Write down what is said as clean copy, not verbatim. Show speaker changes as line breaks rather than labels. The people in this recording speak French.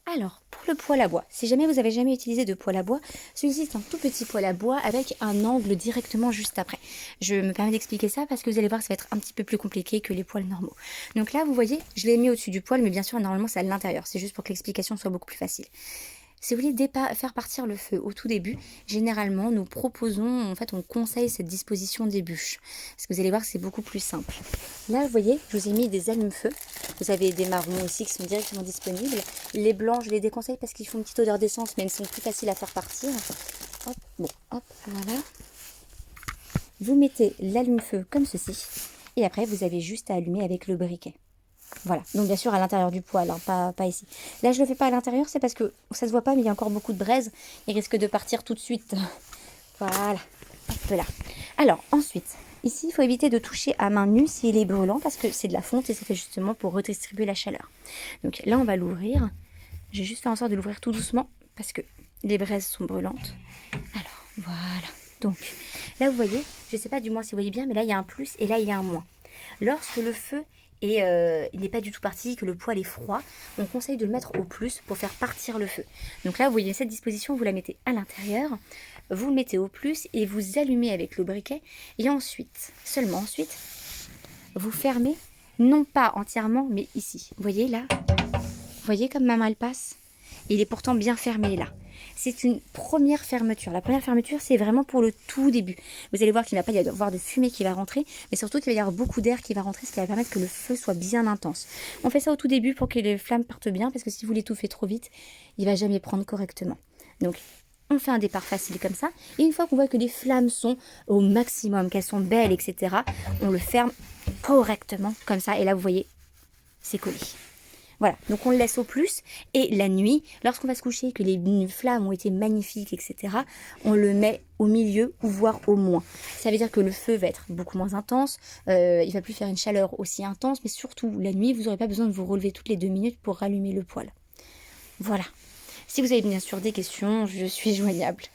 Alors, pour le poêle à bois, si jamais vous n'avez jamais utilisé de poêle à bois, celui-ci c'est un tout petit poêle à bois avec un angle directement juste après. Je me permets d'expliquer ça parce que vous allez voir que ça va être un petit peu plus compliqué que les poêles normaux. Donc là, vous voyez, je l'ai mis au-dessus du poêle, mais bien sûr, normalement, c'est à l'intérieur. C'est juste pour que l'explication soit beaucoup plus facile. Si vous voulez faire partir le feu au tout début, généralement, nous proposons, en fait, on conseille cette disposition des bûches. Parce que vous allez voir que c'est beaucoup plus simple. Là, vous voyez, je vous ai mis des allumes-feu. Vous avez des marrons aussi qui sont directement disponibles. Les blancs, je les déconseille parce qu'ils font une petite odeur d'essence, mais ils sont plus faciles à faire partir. Hop, bon, hop, voilà. Vous mettez l'allume-feu comme ceci. Et après, vous avez juste à allumer avec le briquet. Voilà, donc bien sûr à l'intérieur du poêle, hein, pas ici. Là je le fais pas à l'intérieur, c'est parce que ça se voit pas, mais il y a encore beaucoup de braise. Il risque de partir tout de suite. Voilà, hop là. Alors ensuite, ici il faut éviter de toucher à main nue s'il est brûlant parce que c'est de la fonte et c'est fait justement pour redistribuer la chaleur. Donc là on va l'ouvrir. Je vais juste faire en sorte de l'ouvrir tout doucement parce que les braises sont brûlantes. Alors voilà. Donc là vous voyez, je sais pas du moins si vous voyez bien, mais là il y a un plus et là il y a un moins. Lorsque le feu et il n'est pas du tout parti, que le poêle est froid, on conseille de le mettre au plus pour faire partir le feu. Donc là, vous voyez cette disposition, vous la mettez à l'intérieur, vous le mettez au plus et vous allumez avec le briquet. Et ensuite, seulement ensuite, vous fermez, non pas entièrement, mais ici. Vous voyez là? Vous voyez comme ma main elle passe? Il est pourtant bien fermé là. C'est une première fermeture. La première fermeture, c'est vraiment pour le tout début. Vous allez voir qu'il ne va pas y avoir de fumée qui va rentrer, mais surtout qu'il va y avoir beaucoup d'air qui va rentrer, ce qui va permettre que le feu soit bien intense. On fait ça au tout début pour que les flammes partent bien, parce que si vous l'étouffez trop vite, il ne va jamais prendre correctement. Donc, on fait un départ facile comme ça. Et une fois qu'on voit que les flammes sont au maximum, qu'elles sont belles, etc., on le ferme correctement comme ça. Et là, vous voyez, c'est collé. Voilà, donc on le laisse au plus. Et la nuit, lorsqu'on va se coucher, que les flammes ont été magnifiques, etc., on le met au milieu ou voire au moins. Ça veut dire que le feu va être beaucoup moins intense, il va plus faire une chaleur aussi intense, mais surtout la nuit, vous n'aurez pas besoin de vous relever toutes les 2 minutes pour rallumer le poêle. Voilà. Si vous avez bien sûr des questions, je suis joignable.